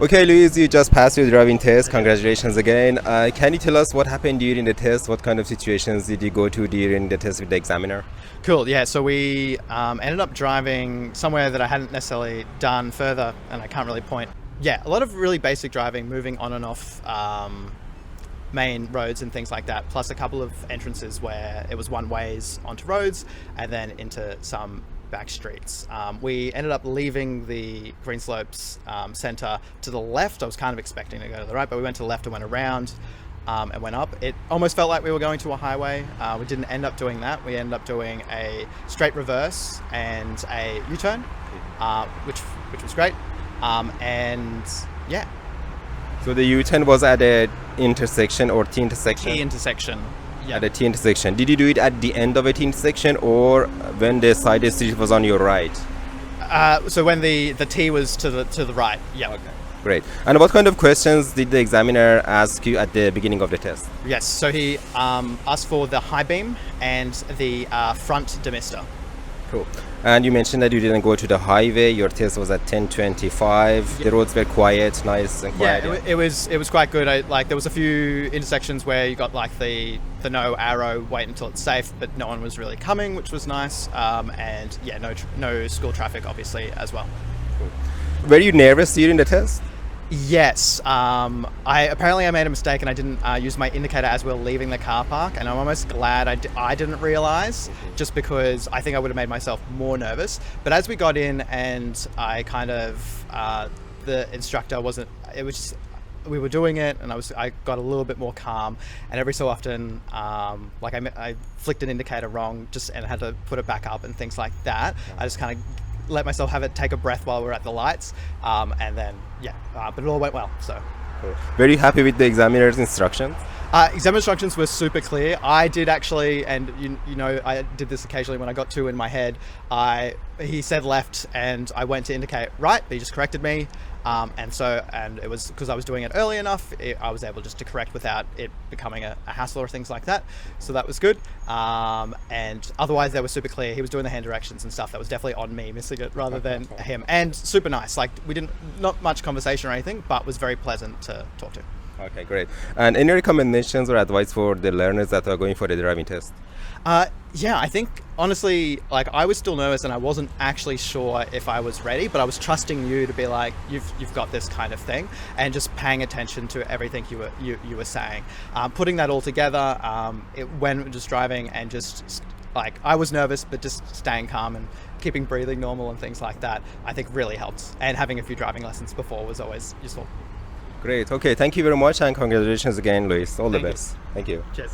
Okay, Luis, you just passed your driving test. Congratulations again. Can you tell us what happened during the test? What kind of situations did you go to during the test with the examiner? Cool, yeah, so we ended up driving somewhere that I hadn't necessarily done further, and I can't really point. Yeah, a lot of really basic driving, moving on and off main roads and things like that, plus a couple of entrances where it was one ways onto roads and then into some back streets. We ended up leaving the Greenslopes centre to the left. I was kind of expecting to go to the right, but we went to the left and went around and went up. It almost felt like we were going to a highway. We didn't end up doing that. We ended up doing a straight reverse and a U-turn, which was great. And yeah. So the U-turn was at a intersection or T-intersection? T-intersection. Yeah. At a T-intersection. Did you do it at the end of a T-intersection or when the side street was on your right? So when the T was to the right. Yeah. Okay. Great. And what kind of questions did the examiner ask you at the beginning of the test? Yes. So he asked for the high beam and the front demister. Cool. And you mentioned that you didn't go to the highway. Your test was at 10:25. Yeah. The roads were quiet, nice and quiet. Yeah, it was quite good. There was a few intersections where you got like the no arrow, wait until it's safe, but no one was really coming, which was nice. And yeah, no school traffic obviously as well. Cool. Were you nervous during the test? Yes, I made a mistake and I didn't use my indicator as we were leaving the car park, and I'm almost glad I didn't realise, just because I think I would have made myself more nervous. But as we got in and I kind of, the instructor wasn't, it was just, we were doing it and I got a little bit more calm, and every so often I flicked an indicator wrong and had to put it back up and things like that. I just kind of let myself take a breath while we're at the lights, and then but it all went well. So cool. Were you happy with the examiner's instructions? Exam instructions were super clear. I did actually, and you know, I did this occasionally when I got two in my head. He said left, and I went to indicate right, but he just corrected me. And it was because I was doing it early enough. I was able just to correct without it becoming a hassle or things like that. So that was good. And otherwise, they were super clear. He was doing the hand directions and stuff. That was definitely on me missing it rather than him. And super nice. Like not much conversation or anything, but was very pleasant to talk to. Okay, great. And any recommendations or advice for the learners that are going for the driving test? Yeah, I think honestly, I was still nervous and I wasn't actually sure if I was ready, but I was trusting you to be like, you've got this kind of thing, and just paying attention to everything you were saying. Putting that all together, when just driving and just I was nervous, but just staying calm and keeping breathing normal and things like that, I think really helped. And having a few driving lessons before was always useful. Great. Okay, thank you very much and congratulations again, Luis. All the best. Thank you. Cheers.